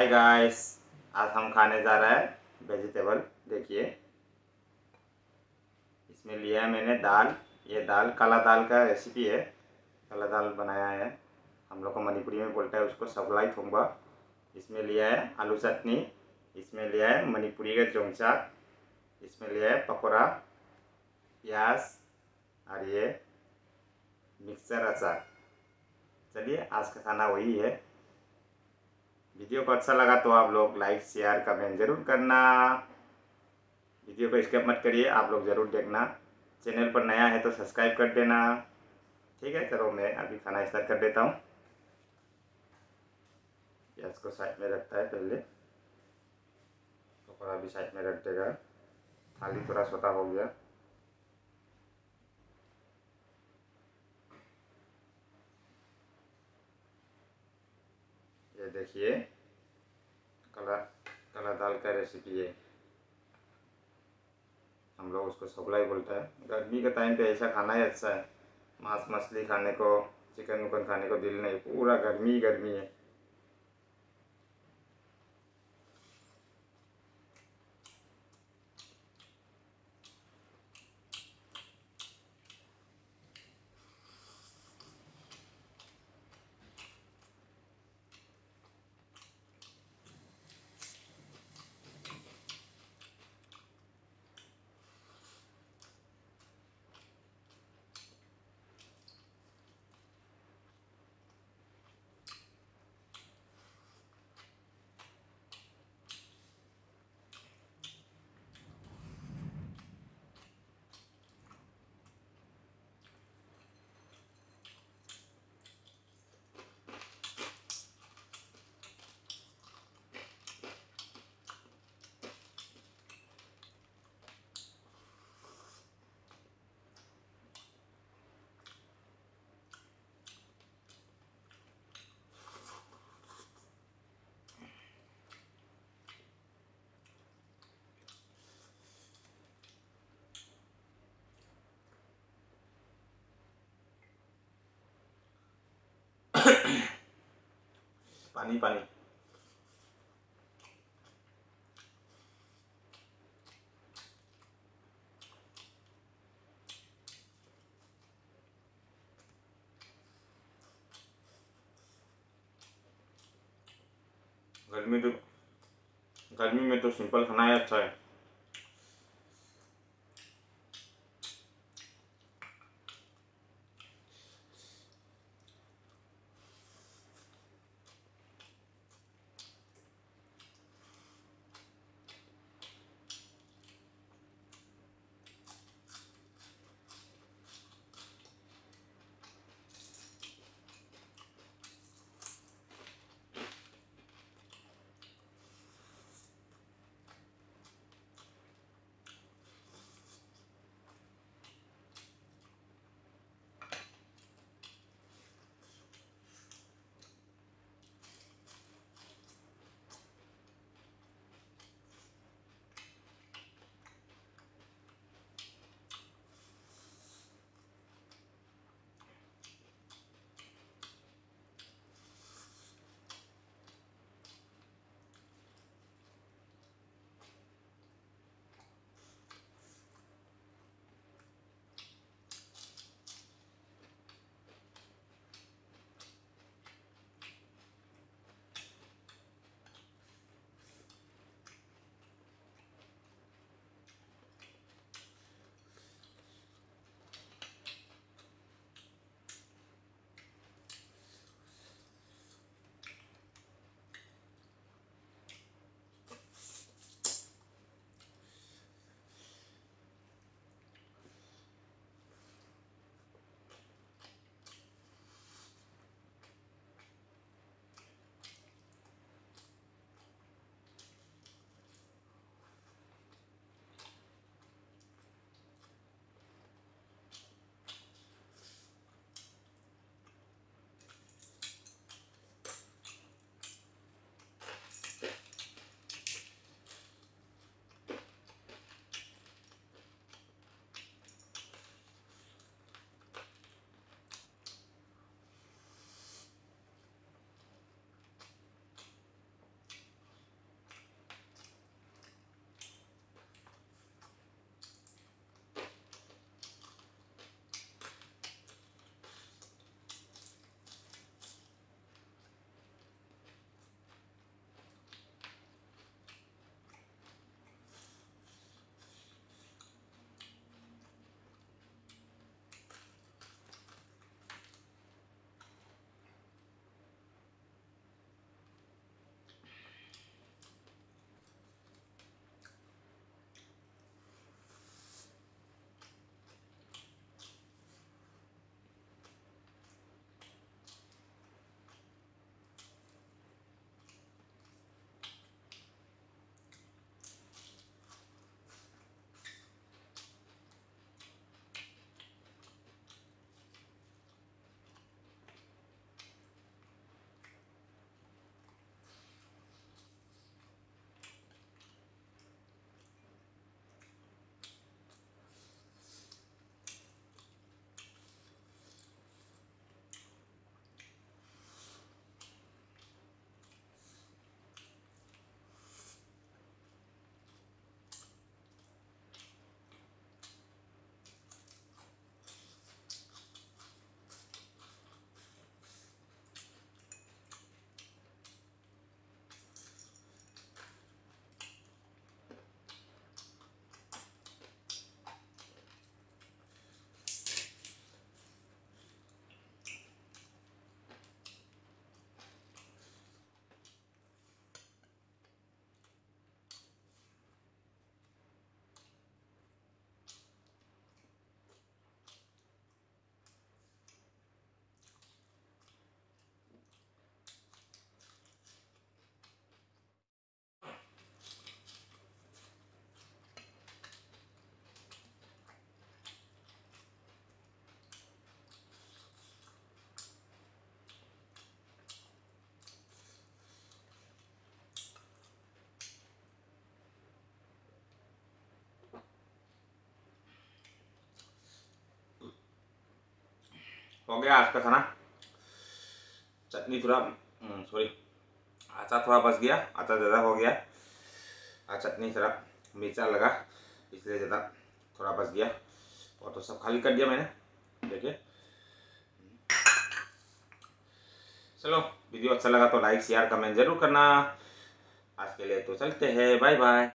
Hi guys, आज हम खाने जा रहे हैं वेजिटेबल। देखिए, इसमें लिया है मैंने दाल। ये दाल काला दाल का रेसिपी है। काला दाल बनाया है, हम लोग को मणिपुरी में बोलता है उसको सबलाई थोंबा। इसमें लिया है आलू चटनी, इसमें लिया है मणिपुरी का जोंचा, इसमें लिया है पकौड़ा, प्याज और ये मिक्सर अचार। चलिए, आज का खाना वही है। वीडियो को अच्छा लगा तो आप लोग लाइक शेयर कमेंट ज़रूर करना। वीडियो को स्किप मत करिए, आप लोग ज़रूर देखना। चैनल पर नया है तो सब्सक्राइब कर देना। ठीक है, चलो मैं अभी खाना स्टार्ट कर देता हूँ। प्याज को साइड में रखता है पहले, पकौड़ा भी साइड में रख देगा। थाली थोड़ा छोटा हो गया। ये देखिए, काला काला दाल का रेसिपी है। हम लोग उसको सबलाई बोलता है। गर्मी के टाइम पे ऐसा खाना ही अच्छा है। मांस मछली खाने को, चिकन उकन खाने को दिल नहीं, पूरा गर्मी ही गर्मी है। पानी पानी। गर्मी तो गर्मी में तो सिंपल खाना ही अच्छा है। हो गया आज का खाना। चटनी थोड़ा सॉरी अचार थोड़ा बच गया, अचार ज़्यादा हो गया और चटनी थोड़ा मिर्चा लगा इसलिए ज़्यादा थोड़ा बच गया, और तो सब खाली कर दिया मैंने। देखिए, चलो वीडियो अच्छा लगा तो लाइक शेयर कमेंट जरूर करना। आज के लिए तो चलते हैं, बाय बाय।